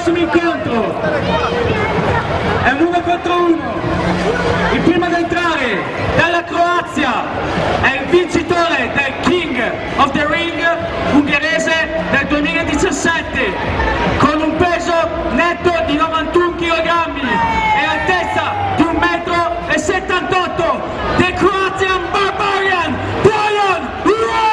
prossimo incontro è un 1 contro 1. Il primo ad entrare dalla Croazia è il vincitore del King of the Ring ungherese del 2017 con un peso netto di 91 kg e altezza di 1,78 m. The Croatian Barbarian Brian Ryan!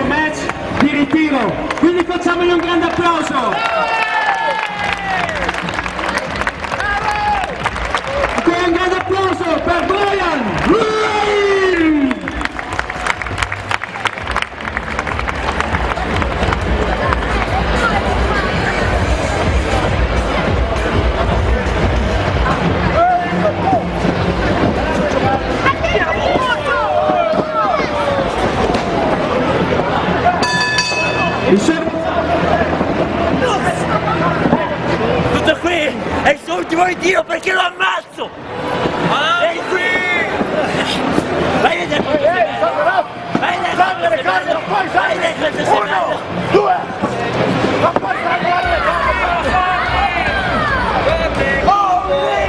Match di ritiro, quindi facciamogli un grande applauso. Ancora un grande applauso per Brian. Tutto qui è il suo ultimo ritiro perché lo ammazzo! Ehi qui! Vai dentro! Vai dentro! Vai dentro! 1, 2! Non puoi salvare le cose! Oh, baby!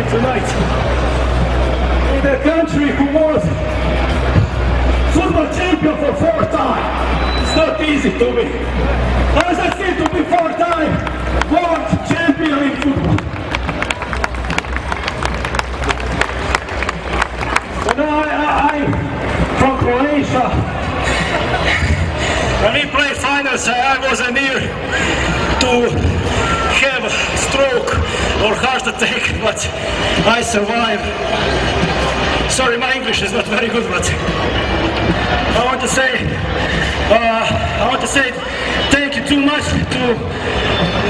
Tonight, in a country who was football champion for 4 times. It's not easy to be. As I said, to be 4-time world champion in football. So now I'm from Croatia. When we played finals, I wasn't near to have a stroke or heart attack, but I survived. Sorry, my English is not very good, but I want to say thank you too much to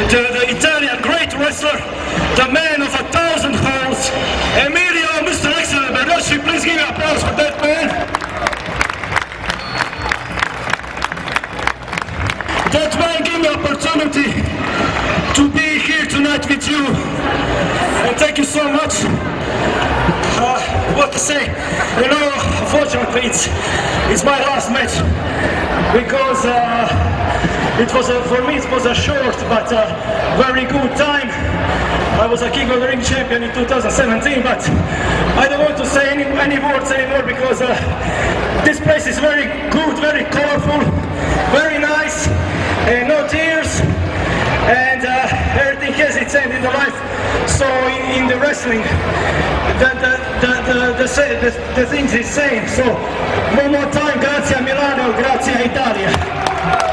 the Italian great wrestler, the man of 1,000 holes, Emilio, Mr. Excellent Berlusci. Please give me applause for that man. That man gave me opportunity to be here tonight with you, and thank you so much. What to say? You know, unfortunately, it's my last match because for me it was a short but very good time. I was a King of the Ring champion in 2017, but I don't want to say any words anymore because this place is very good, very colorful, very nice, and no tears. and everything has its end in the life. So in the wrestling, the things is same. So one more time, grazie a Milano, grazie a Italia.